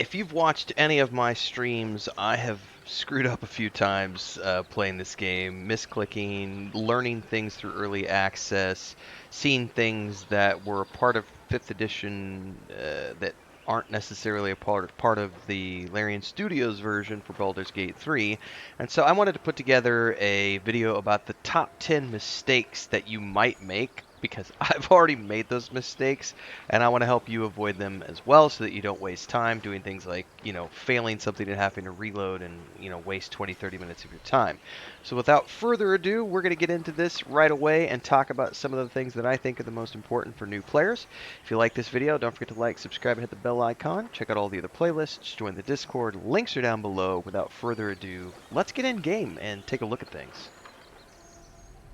If you've watched any of my streams, I have screwed up a few times playing this game, misclicking, learning things through early access, seeing things that were a part of 5th edition that aren't necessarily a part of the Larian Studios version for Baldur's Gate 3. And so I wanted to put together a video about the top 10 mistakes that you might make because I've already made those mistakes and I want to help you avoid them as well so that you don't waste time doing things like, failing something and having to reload and, waste 20, 30 minutes of your time. So without further ado, we're going to get into this right away and talk about some of the things that I think are the most important for new players. If you like this video, don't forget to like, subscribe, and hit the bell icon. Check out all the other playlists, join the Discord. Links are down below. Without further ado, let's get in game and take a look at things.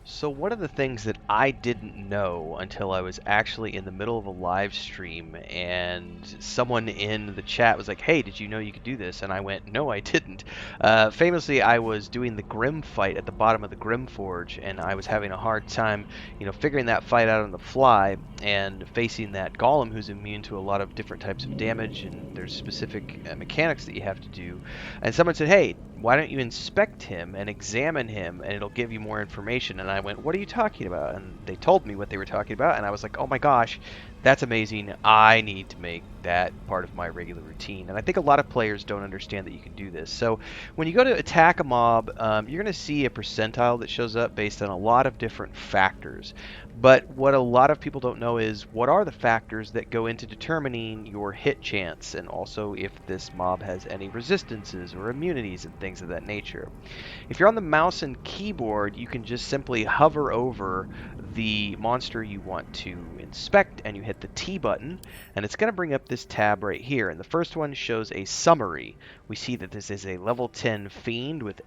So one of the things that I didn't know until I was actually in the middle of a live stream and someone in the chat was like, hey, did you know you could do this? And I went, no, I didn't. Famously, I was doing the Grim fight at the bottom of the Grim Forge, and I was having a hard time, figuring that fight out on the fly and facing that golem who's immune to a lot of different types of damage, and there's specific mechanics that you have to do. And someone said, hey, why don't you inspect him and examine him, and it'll give you more information. And I went, what are you talking about? And they told me what they were talking about, and I was like, oh my gosh, that's amazing. I need to make that part of my regular routine. And I think a lot of players don't understand that you can do this. So when you go to attack a mob, you're going to see a percentile that shows up based on a lot of different factors. But what a lot of people don't know is what are the factors that go into determining your hit chance, and also if this mob has any resistances or immunities and things of that nature. If you're on the mouse and keyboard, you can just simply hover over the monster you want to inspect and you hit the T button, and it's going to bring up this tab right here. And the first one shows a summary. We see that this is a level 10 fiend with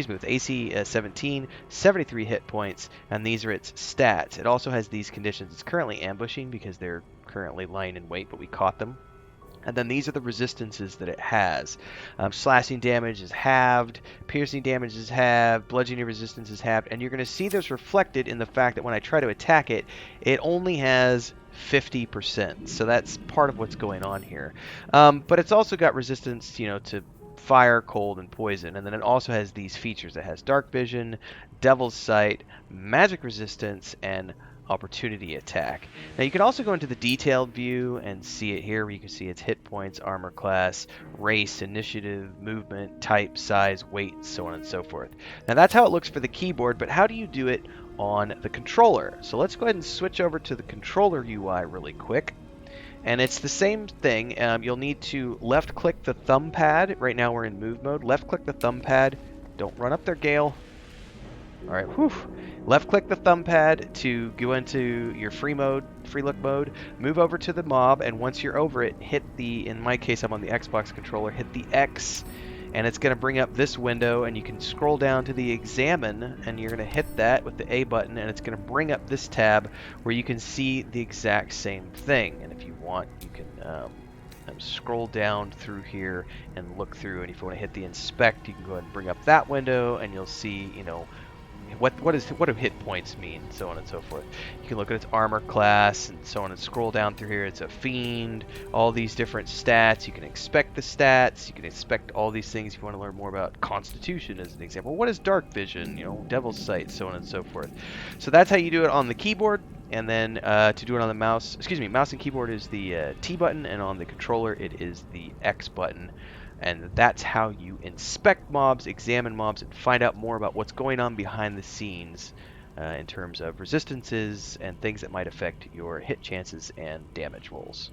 with AC 17, 73 hit points, and these are its stats. It also has these conditions. It's currently ambushing because they're currently lying in wait, but we caught them. And then these are the resistances that it has. Slashing damage is halved, piercing damage is halved, bludgeoning resistance is halved, and you're going to see this reflected in the fact that when I try to attack it, it only has 50%. So that's part of what's going on here. But it's also got resistance, to fire, cold, and poison. And then it also has these features. It has dark vision, devil's sight, magic resistance, and opportunity attack. Now you can also go into the detailed view and see it here where you can see its hit points, armor class, race, initiative, movement, type, size, weight, so on and so forth. Now that's how it looks for the keyboard, but how do you do it on the controller? So let's go ahead and switch over to the controller UI really quick. And it's the same thing. You'll need to left click the thumb pad. Right now we're in move mode. Left click the thumb pad. Don't run up there, Gale. All right, whew. Left click the thumb pad to go into your free look mode, move over to the mob, and once you're over it, hit the, in my case I'm on the Xbox controller, hit the X, and it's going to bring up this window, and you can scroll down to the examine, and you're going to hit that with the A button, and it's going to bring up this tab where you can see the exact same thing. And if you want, you can scroll down through here and look through, and if you want to hit the inspect, you can go ahead and bring up that window, and you'll see, what do hit points mean, so on and so forth. You can look at its armor class and so on and scroll down through here. It's a fiend, all these different stats. You can expect the stats. You can expect all these things if you want to learn more about constitution as an example. What is dark vision, devil's sight, so on and so forth. So that's how you do it on the keyboard. And then to do it on the mouse, mouse and keyboard is the T button, and on the controller it is the X button. And that's how you inspect mobs, examine mobs, and find out more about what's going on behind the scenes in terms of resistances and things that might affect your hit chances and damage rolls.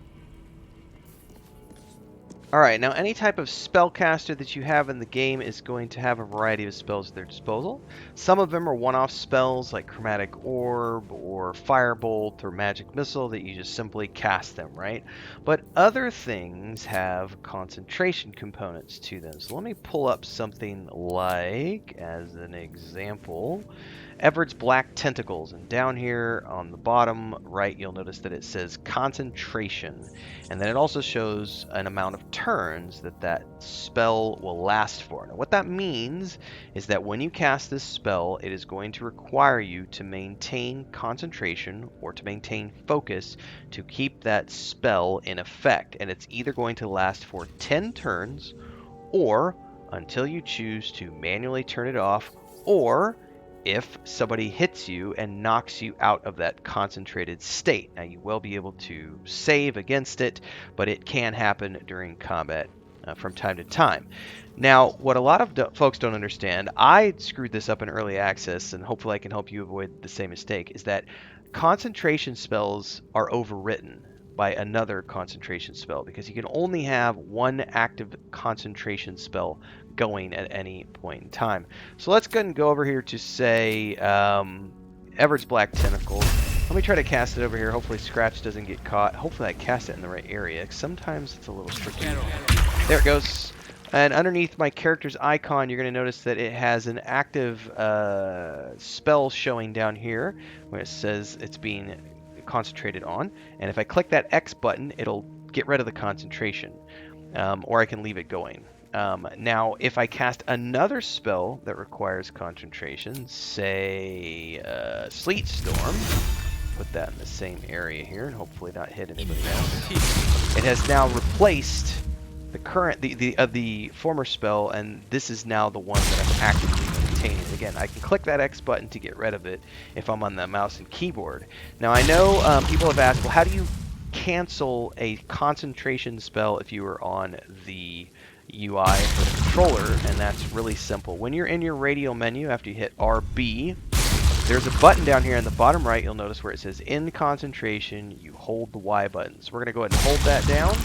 Alright, now any type of spellcaster that you have in the game is going to have a variety of spells at their disposal. Some of them are one-off spells like Chromatic Orb or Firebolt or Magic Missile that you just simply cast them, right? But other things have concentration components to them. So let me pull up something like, as an example, Everett's Black Tentacles, and down here on the bottom right you'll notice that it says concentration, and then it also shows an amount of turns that that spell will last for. Now, what that means is that when you cast this spell, it is going to require you to maintain concentration or to maintain focus to keep that spell in effect. And it's either going to last for 10 turns or until you choose to manually turn it off, or if somebody hits you and knocks you out of that concentrated state. Now, you will be able to save against it, but it can happen during combat from time to time. Now, what a lot of folks don't understand, I screwed this up in early access, and hopefully I can help you avoid the same mistake, is that concentration spells are overwritten by another concentration spell because you can only have one active concentration spell going at any point in time. So let's go ahead and go over here to say Everett's Black Tentacles. Let me try to cast it over here. Hopefully Scratch doesn't get caught. Hopefully I cast it in the right area. Sometimes it's a little tricky. There it goes. And underneath my character's icon, you're going to notice that it has an active spell showing down here where it says it's being concentrated on. And if I click that X button, it'll get rid of the concentration. Or I can leave it going. Now, if I cast another spell that requires concentration, say Sleet Storm, put that in the same area here and hopefully not hit anybody else. It has now replaced the current, the former spell, and this is now the one that I'm actively maintaining. Again, I can click that X button to get rid of it if I'm on the mouse and keyboard. Now, I know people have asked, well, how do you cancel a concentration spell if you are on the UI for the controller? And that's really simple. When you're in your radial menu, after you hit RB, there's a button down here in the bottom right, you'll notice where it says in concentration, you hold the Y button. So we're going to go ahead and hold that down,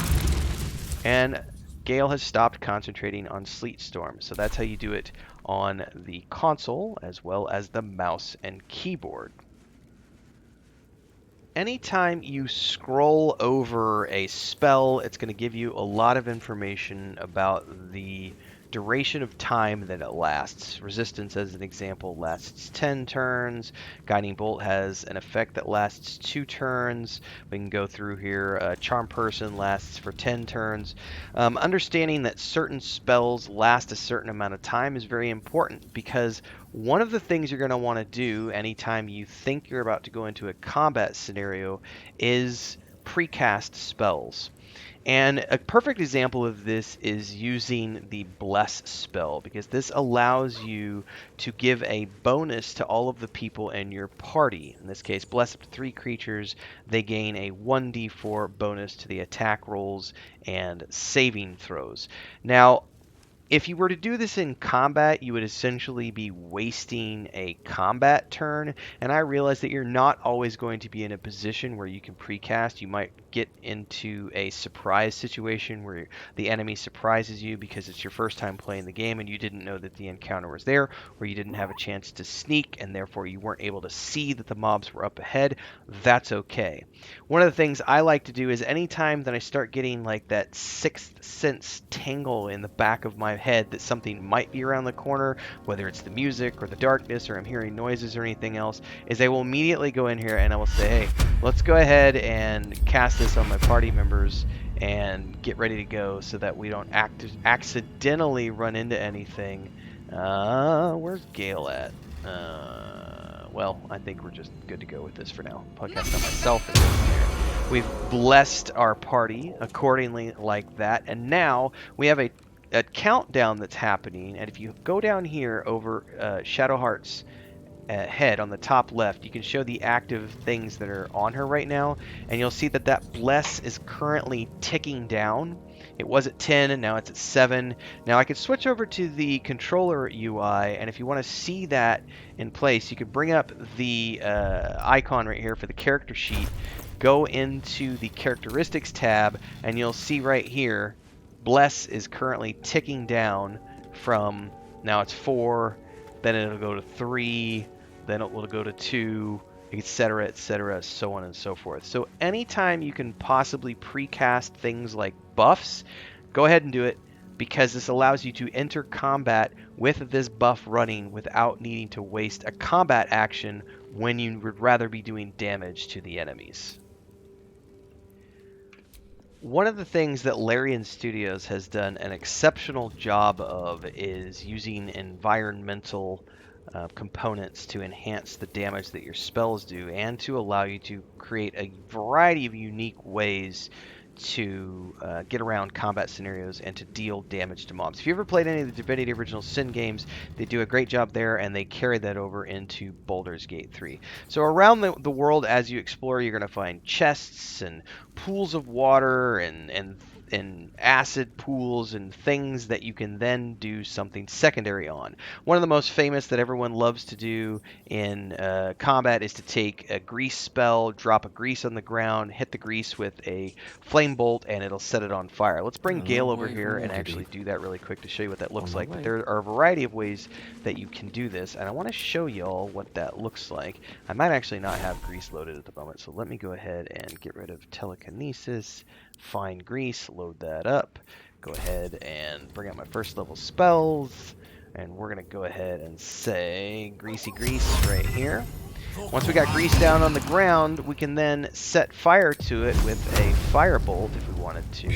and Gale has stopped concentrating on Sleet Storm. So that's how you do it on the console as well as the mouse and keyboard. Anytime you scroll over a spell, it's going to give you a lot of information about the duration of time that it lasts. Resistance, as an example, lasts 10 turns. Guiding Bolt has an effect that lasts 2 turns. We can go through here. Charm Person lasts for 10 turns. Understanding that certain spells last a certain amount of time is very important, because one of the things you're going to want to do anytime you think you're about to go into a combat scenario is precast spells. And a perfect example of this is using the Bless spell, because this allows you to give a bonus to all of the people in your party. In this case, bless up to 3 creatures. They gain a 1d4 bonus to the attack rolls and saving throws. Now, if you were to do this in combat, you would essentially be wasting a combat turn, and I realize that you're not always going to be in a position where you can precast. You might get into a surprise situation where the enemy surprises you because it's your first time playing the game and you didn't know that the encounter was there, or you didn't have a chance to sneak and therefore you weren't able to see that the mobs were up ahead. That's okay. One of the things I like to do is anytime that I start getting like that sixth sense tingle in the back of my head that something might be around the corner, whether it's the music or the darkness or I'm hearing noises or anything else, is I will immediately go in here and I will say, hey, let's go ahead and cast this on my party members and get ready to go so that we don't accidentally run into anything. Where's Gale at? Well, I think we're just good to go with this for now. Podcast on myself. We've blessed our party accordingly like that, and now we have a countdown that's happening. And if you go down here over Shadowheart's head on the top left, you can show the active things that are on her right now, and you'll see that that bless is currently ticking down. It was at 10 and now it's at 7. Now I could switch over to the controller UI, and if you want to see that in place, you could bring up the icon right here for the character sheet, go into the characteristics tab, and you'll see right here bless is currently ticking down from, now it's 4, then it'll go to 3, then it will go to 2, etc., so on and so forth. So anytime you can possibly precast things like buffs, go ahead and do it, because this allows you to enter combat with this buff running without needing to waste a combat action when you would rather be doing damage to the enemies. One of the things that Larian Studios has done an exceptional job of is using environmental components to enhance the damage that your spells do and to allow you to create a variety of unique ways to get around combat scenarios and to deal damage to mobs. If you ever played any of the Divinity Original Sin games, they do a great job there, and they carry that over into Baldur's Gate 3. So around the world, as you explore, you're going to find chests and pools of water and acid pools and things that you can then do something secondary on. One of the most famous that everyone loves to do in combat is to take a grease spell, drop a grease on the ground, hit the grease with a flame bolt, and it'll set it on fire. Let's bring A Gale long over way from here and actually Waterdeep. do that really quick to show you what that looks On my like. But way. there are a variety of ways that you can do this, and I want to show y'all what that looks like. I might actually not have grease loaded at the moment, so let me go ahead and get rid of telekinesis, find grease, load that up, go ahead and bring out my first level spells, and we're going to go ahead and say greasy grease right here. Once we got grease down on the ground, we can then set fire to it with a firebolt if we wanted to,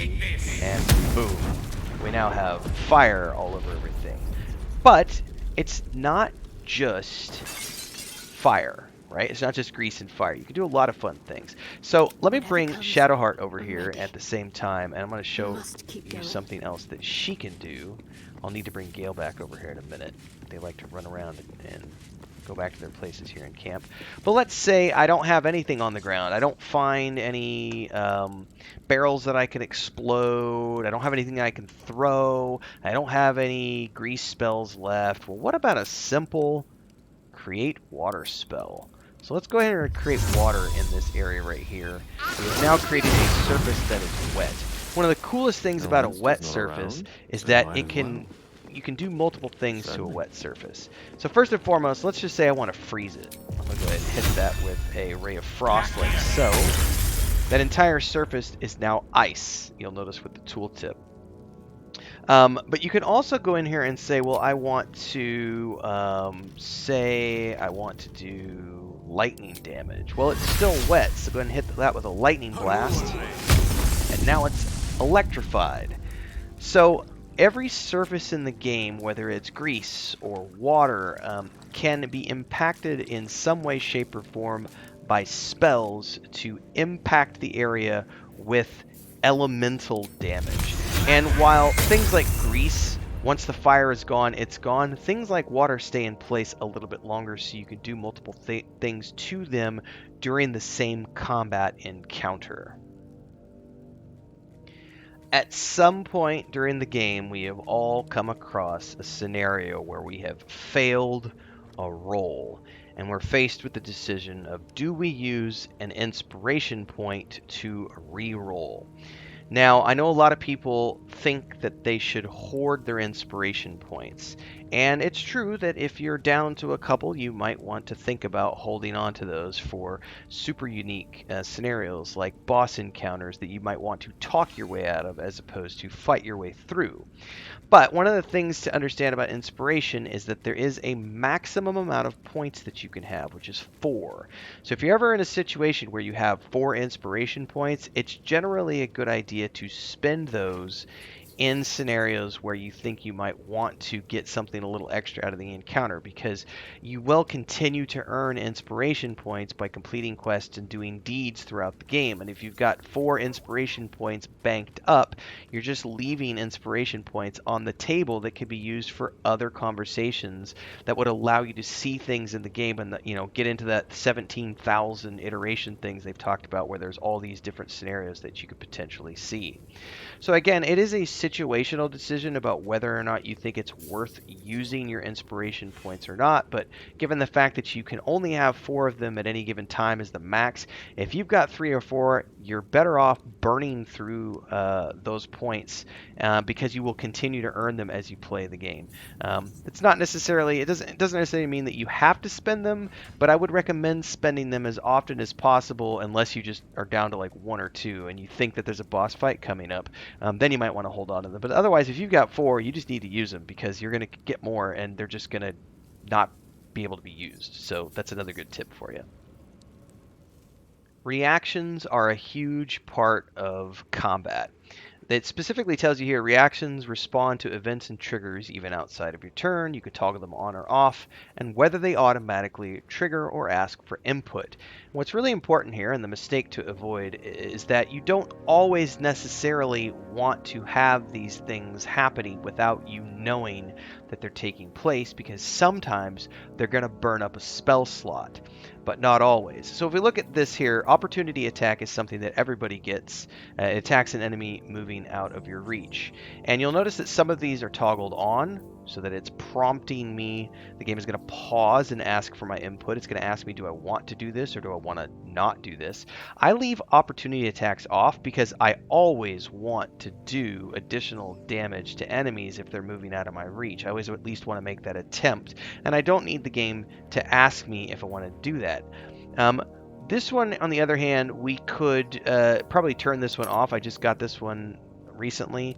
and boom, we now have fire all over everything. But it's not just fire, right? It's not just grease and fire. You can do a lot of fun things. So let me Whatever bring comes, Shadowheart over I'm here ready. at the same time, and I'm going to show Must keep you going. something else that she can do. I'll need to bring Gale back over here in a minute. They like to run around and go back to their places here in camp. But let's say I don't have anything on the ground. I don't find any barrels that I can explode. I don't have anything I can throw. I don't have any grease spells left. Well, what about a simple create water spell? So let's go ahead and create water in this area right here. We have now created a surface that is wet. One of the coolest things about a wet surface is that you can do multiple things to a wet surface. So first and foremost, let's just say I want to freeze it. I'm going to go ahead and hit that with a ray of frost like so. That entire surface is now ice, you'll notice with the tooltip. But you can also go in here and say, well, I want to say I want to do lightning damage. Well, it's still wet, so go ahead and hit that with a lightning blast. And now it's electrified. So every surface in the game, whether it's grease or water, can be impacted in some way, shape, or form by spells to impact the area with elemental damage. And while things like grease, once the fire is gone, it's gone, things like water stay in place a little bit longer, so you can do multiple things to them during the same combat encounter. At some point during the game, we have all come across a scenario where we have failed a roll, and we're faced with the decision of, do we use an inspiration point to re-roll? Now, I know a lot of people think that they should hoard their inspiration points, and it's true that if you're down to a couple, you might want to think about holding on to those for super unique scenarios like boss encounters that you might want to talk your way out of as opposed to fight your way through. But one of the things to understand about inspiration is that there is a maximum amount of points that you can have, which is 4. So if you're ever in a situation where you have 4 inspiration points, it's generally a good idea to spend those in scenarios where you think you might want to get something a little extra out of the encounter, because you will continue to earn inspiration points by completing quests and doing deeds throughout the game. And if you've got 4 inspiration points banked up, you're just leaving inspiration points on the table that could be used for other conversations that would allow you to see things in the game and get into that 17,000 iteration things they've talked about, where there's all these different scenarios that you could potentially see. So again, it is a situational decision about whether or not you think it's worth using your inspiration points or not, but given the fact that you can only have 4 of them at any given time as the max, if you've got 3 or 4, you're better off burning through those points because you will continue to earn them as you play the game. It doesn't necessarily mean that you have to spend them, but I would recommend spending them as often as possible, unless you just are down to like 1 or 2 and you think that there's a boss fight coming up. Then you might want to hold on to them. But otherwise, if you've got 4, you just need to use them because you're going to get more and they're just going to not be able to be used. So that's another good tip for you. Reactions are a huge part of combat. It specifically tells you here reactions respond to events and triggers even outside of your turn. You could toggle them on or off, and whether they automatically trigger or ask for input. What's really important here, and the mistake to avoid, is that you don't always necessarily want to have these things happening without you knowing that they're taking place, because sometimes they're going to burn up a spell slot, but not always. So if we look at this here, opportunity attack is something that everybody gets. It attacks an enemy moving out of your reach. And you'll notice that some of these are toggled on so that it's prompting me. The game is going to pause and ask for my input. It's going to ask me, do I want to do this or do I want to not do this? I leave opportunity attacks off because I always want to do additional damage to enemies if they're moving out of my reach. I always at least want to make that attempt. And I don't need the game to ask me if I want to do that. This one, on the other hand, we could probably turn this one off. I just got this one recently.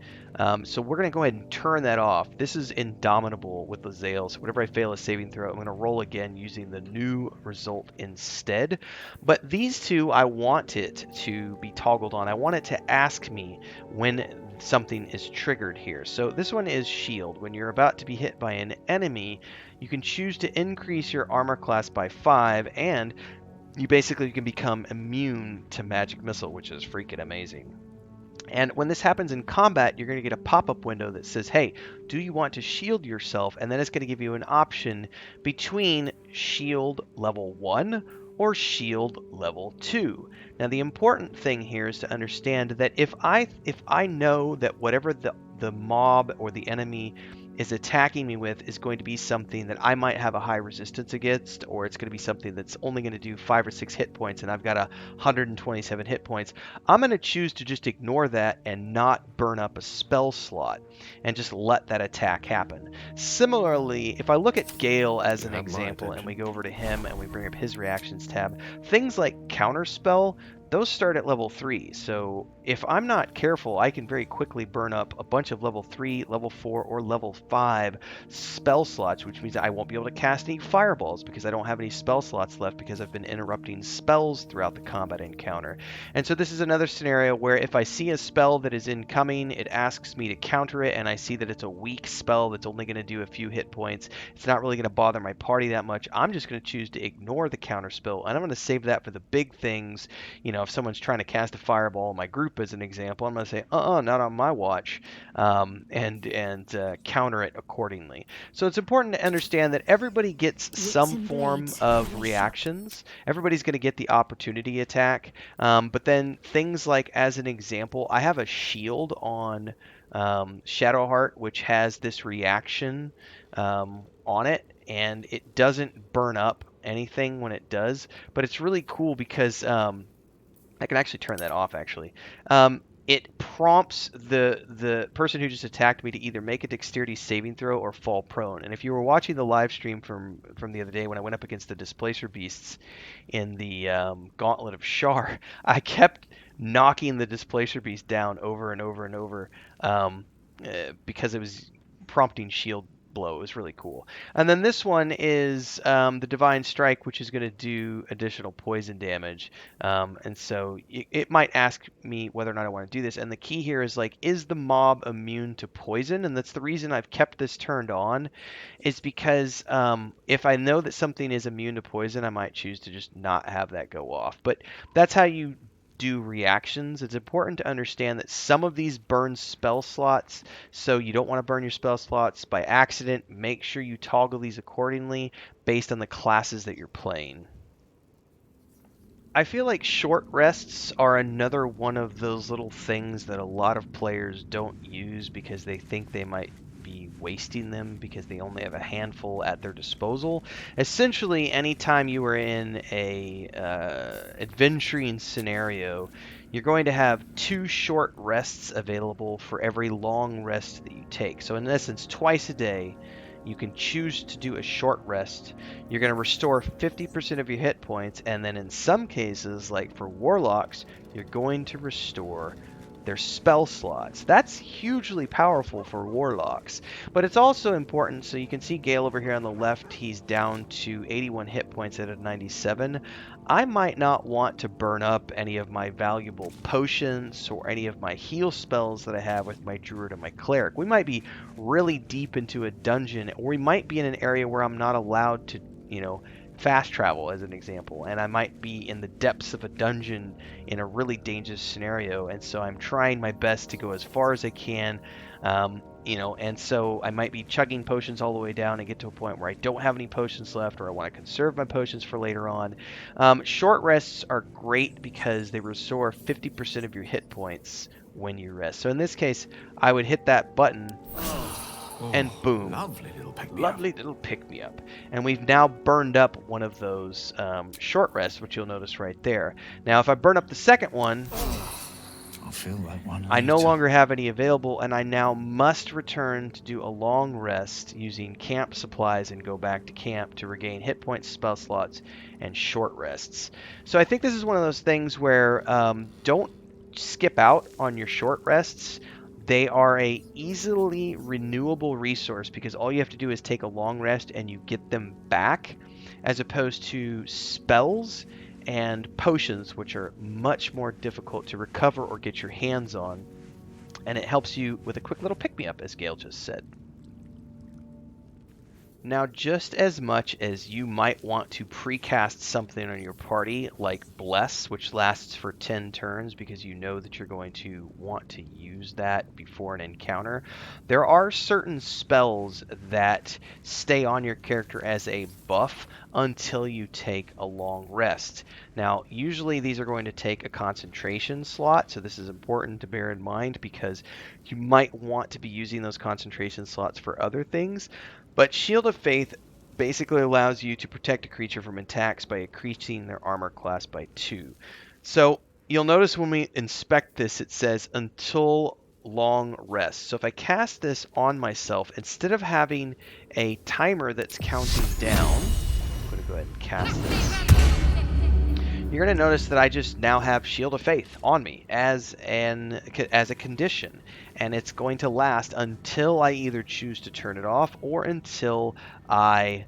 So we're going to go ahead and turn that off. This is indomitable with Lae'zel, so whenever I fail a saving throw, I'm going to roll again using the new result instead. But these two, I want it to be toggled on. I want it to ask me when something is triggered here. So this one is shield. When you're about to be hit by an enemy, you can choose to increase your armor class by 5, and you basically can become immune to magic missile, which is freaking amazing. And when this happens in combat, you're going to get a pop-up window that says, hey, do you want to shield yourself? And then it's going to give you an option between shield level 1 or shield level 2. Now the important thing here is to understand that if I know that whatever the mob or the enemy is attacking me with is going to be something that I might have a high resistance against, or it's going to be something that's only going to do 5 or 6 hit points and I've got 127 hit points, I'm going to choose to just ignore that and not burn up a spell slot and just let that attack happen. Similarly, if I look at Gale as an example and we go over to him and we bring up his reactions tab, things like Counterspell, those start at level 3, so if I'm not careful, I can very quickly burn up a bunch of level 3, level 4, or level 5 spell slots, which means I won't be able to cast any fireballs because I don't have any spell slots left because I've been interrupting spells throughout the combat encounter. And so this is another scenario where if I see a spell that is incoming, it asks me to counter it, and I see that it's a weak spell that's only going to do a few hit points. It's not really going to bother my party that much. I'm just going to choose to ignore the counter spell, and I'm going to save that for the big things. You know, if someone's trying to cast a fireball in my group as an example, I'm going to say, not on my watch, and counter it accordingly. So it's important to understand that everybody gets some form of reactions. Everybody's going to get the opportunity attack, but then things like, as an example, I have a shield on Shadowheart, which has this reaction on it, and it doesn't burn up anything when it does, but it's really cool because I can actually turn that off, actually. It prompts the person who just attacked me to either make a dexterity saving throw or fall prone. And if you were watching the live stream from the other day when I went up against the Displacer Beasts in the Gauntlet of Shar, I kept knocking the Displacer Beast down over and over and over because it was prompting shield blow. It was really cool. And then this one is the Divine Strike, which is going to do additional poison damage. And so it might ask me whether or not I want to do this. And the key here is, like, is the mob immune to poison? And that's the reason I've kept this turned on, is because if I know that something is immune to poison, I might choose to just not have that go off. But that's how you do reactions. It's important to understand that some of these burn spell slots, so you don't want to burn your spell slots by accident. Make sure you toggle these accordingly based on the classes that you're playing. I feel like short rests are another one of those little things that a lot of players don't use because they think they might be wasting them because they only have a handful at their disposal. Essentially, anytime you are in a adventuring scenario, you're going to have 2 short rests available for every long rest that you take. So in essence, twice a day, you can choose to do a short rest. You're going to restore 50% of your hit points, and then in some cases, like for warlocks, you're going to restore their spell slots. That's hugely powerful for warlocks. But it's also important, so you can see Gale over here on the left, he's down to 81 hit points out of 97. I might not want to burn up any of my valuable potions or any of my heal spells that I have with my druid and my cleric. We might be really deep into a dungeon, or we might be in an area where I'm not allowed to, fast travel, as an example, and I might be in the depths of a dungeon in a really dangerous scenario, and so I'm trying my best to go as far as I can, and so I might be chugging potions all the way down and get to a point where I don't have any potions left, or I want to conserve my potions for later on. Short rests are great because they restore 50% of your hit points when you rest. So in this case, I would hit that button and boom, lovely little pick-me-up. And we've now burned up one of those short rests, which you'll notice right there. Now, if I burn up the second one, I'll feel that one I no longer have any available, and I now must return to do a long rest using camp supplies and go back to camp to regain hit points, spell slots, and short rests. So I think this is one of those things where don't skip out on your short rests. They are a easily renewable resource because all you have to do is take a long rest and you get them back, as opposed to spells and potions, which are much more difficult to recover or get your hands on. And it helps you with a quick little pick-me-up, as Gale just said. Now, just as much as you might want to precast something on your party, like Bless, which lasts for 10 turns because you know that you're going to want to use that before an encounter, there are certain spells that stay on your character as a buff until you take a long rest. Now, usually these are going to take a concentration slot, so this is important to bear in mind because you might want to be using those concentration slots for other things. But Shield of Faith basically allows you to protect a creature from attacks by increasing their armor class by 2. So you'll notice when we inspect this, it says until long rest. So if I cast this on myself, instead of having a timer that's counting down, I'm going to go ahead and cast this. You're going to notice that I just now have Shield of Faith on me as a condition, and it's going to last until I either choose to turn it off or until I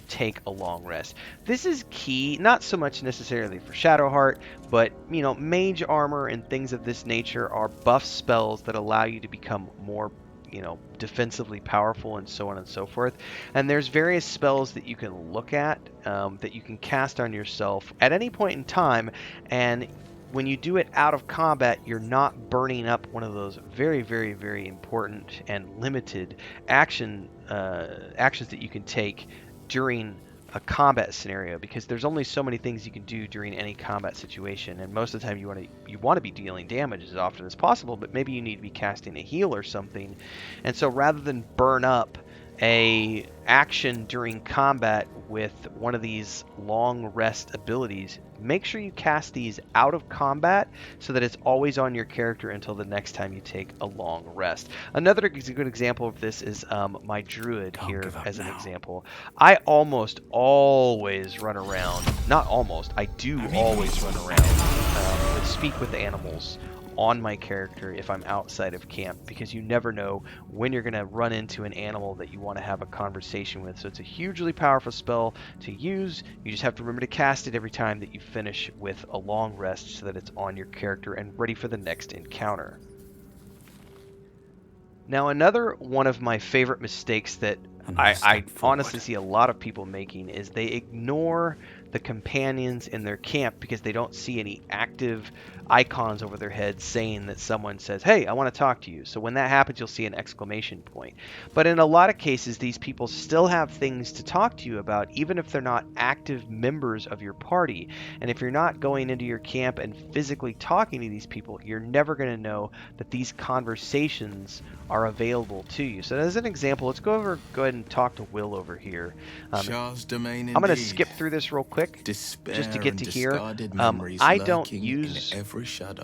take a long rest. This is key, not so much necessarily for Shadowheart, but mage armor and things of this nature are buff spells that allow you to become more defensively powerful and so on and so forth. And there's various spells that you can look at that you can cast on yourself at any point in time, and when you do it out of combat, you're not burning up one of those very, very, very important and limited actions that you can take during a combat scenario, because there's only so many things you can do during any combat situation, and most of the time you want to be dealing damage as often as possible, but maybe you need to be casting a heal or something. And so rather than burn up a action during combat with one of these long rest abilities, make sure you cast these out of combat so that it's always on your character until the next time you take a long rest. Another good example of this is my druid here as an example. I almost always run around, not almost, I do always run around and speak with animals on my character if I'm outside of camp, because you never know when you're going to run into an animal that you want to have a conversation with. So it's a hugely powerful spell to use. You just have to remember to cast it every time that you finish with a long rest so that it's on your character and ready for the next encounter. Now, another one of my favorite mistakes that I honestly see a lot of people making is they ignore the companions in their camp because they don't see any active icons over their heads saying that someone says, "Hey, I want to talk to you." So when that happens, you'll see an exclamation point. But in a lot of cases, these people still have things to talk to you about, even if they're not active members of your party. And if you're not going into your camp and physically talking to these people, you're never going to know that these conversations are available to you. So as an example, let's go ahead and talk to Will over here. I'm going to skip through this real quick just to get to here. I don't use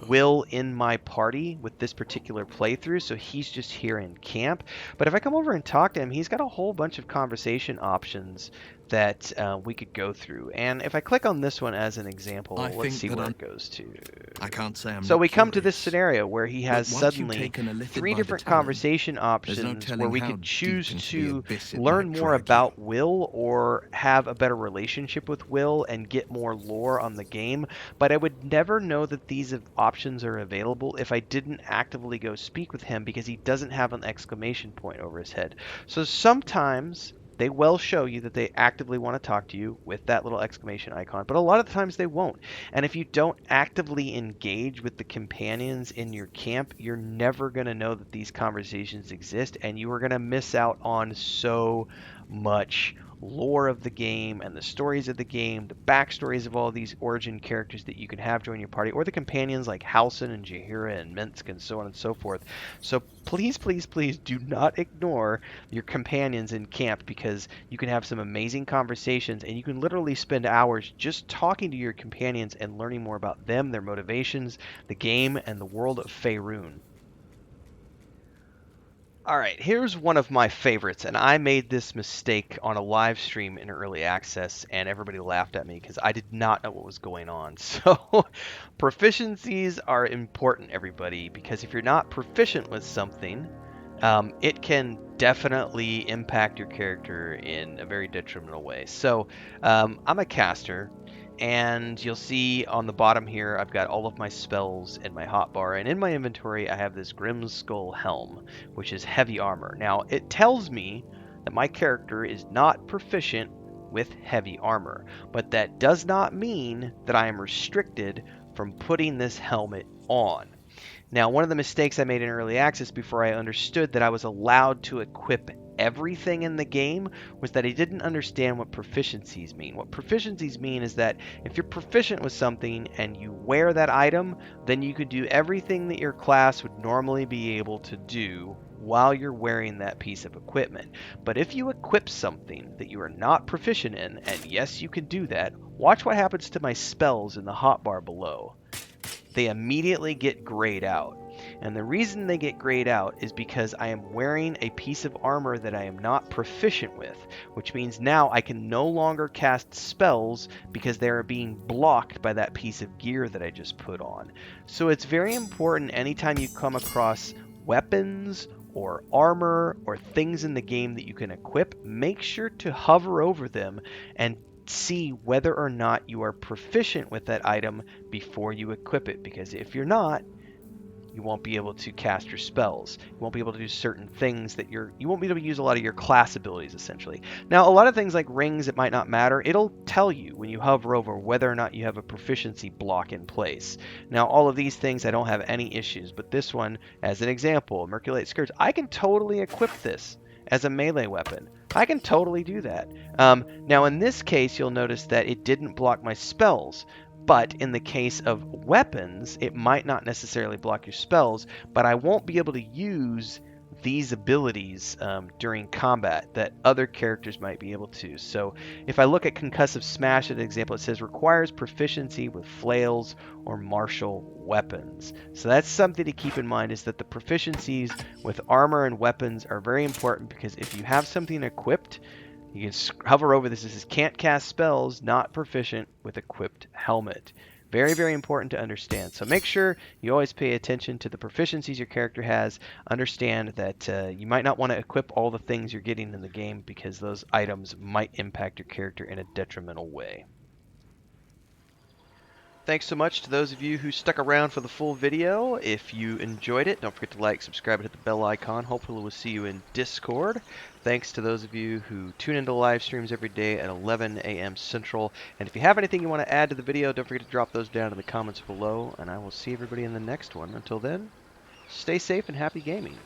Will in my party with this particular playthrough, so he's just here in camp. But if I come over and talk to him, he's got a whole bunch of conversation options that we could go through. And if I click on this one as an I example, let's think see that where I'm. it goes to. I can't say I'm So not we come to this curious, scenario where he but has once you've suddenly taken a little 3 by the different talon, conversation there's no options where telling we how could deep choose into the to abyss it learn might more drag you. about Will or have a better relationship with Will and get more lore on the game, but I would never know that these options are available if I didn't actively go speak with him because he doesn't have an exclamation point over his head. So sometimes they will show you that they actively want to talk to you with that little exclamation icon, but a lot of the times they won't. And if you don't actively engage with the companions in your camp, you're never going to know that these conversations exist, and you are going to miss out on so much lore of the game and the stories of the game, the backstories of all these origin characters that you can have join your party, or the companions like Halsin and Jaheira and Minsk and so on and so forth. So please, please, please do not ignore your companions in camp because you can have some amazing conversations and you can literally spend hours just talking to your companions and learning more about them, their motivations, the game, and the world of Faerun. All right, here's one of my favorites, and I made this mistake on a live stream in early access, and everybody laughed at me because I did not know what was going on. So, proficiencies are important, everybody, because if you're not proficient with something, it can definitely impact your character in a very detrimental way. So, I'm a caster, and you'll see on the bottom here, I've got all of my spells in my hotbar, and in my inventory, I have this Grim Skull Helm, which is heavy armor. Now, it tells me that my character is not proficient with heavy armor, but that does not mean that I am restricted from putting this helmet on. Now, one of the mistakes I made in early access before I understood that I was allowed to equip everything in the game was that I didn't understand what proficiencies mean. What proficiencies mean is that if you're proficient with something and you wear that item, then you could do everything that your class would normally be able to do while you're wearing that piece of equipment. But if you equip something that you are not proficient in, and yes, you can do that, watch what happens to my spells in the hotbar below. They immediately get grayed out. And the reason they get grayed out is because I am wearing a piece of armor that I am not proficient with, which means now I can no longer cast spells because they are being blocked by that piece of gear that I just put on. So it's very important anytime you come across weapons or armor or things in the game that you can equip, make sure to hover over them and see whether or not you are proficient with that item before you equip it, because if you're not, you won't be able to cast your spells. You won't be able to do certain things that you won't be able to use a lot of your class abilities essentially. Now, a lot of things like rings, it might not matter. It'll tell you when you hover over whether or not you have a proficiency block in place. Now, all of these things I don't have any issues, but this one, as an example, Merculate Scourge, I can totally equip this as a melee weapon. I can totally do that. Now, in this case, you'll notice that it didn't block my spells. But in the case of weapons, it might not necessarily block your spells, but I won't be able to use these abilities during combat that other characters might be able to. So if I look at Concussive Smash as an example, it says requires proficiency with flails or martial weapons. So that's something to keep in mind, is that the proficiencies with armor and weapons are very important, because if you have something equipped, you can hover over this. This is can't cast spells, not proficient with equipped helmet. Very, very important to understand. So make sure you always pay attention to the proficiencies your character has. Understand that you might not want to equip all the things you're getting in the game because those items might impact your character in a detrimental way. Thanks so much to those of you who stuck around for the full video. If you enjoyed it, don't forget to like, subscribe, and hit the bell icon. Hopefully we'll see you in Discord. Thanks to those of you who tune into live streams every day at 11 a.m. Central. And if you have anything you want to add to the video, don't forget to drop those down in the comments below. And I will see everybody in the next one. Until then, stay safe and happy gaming.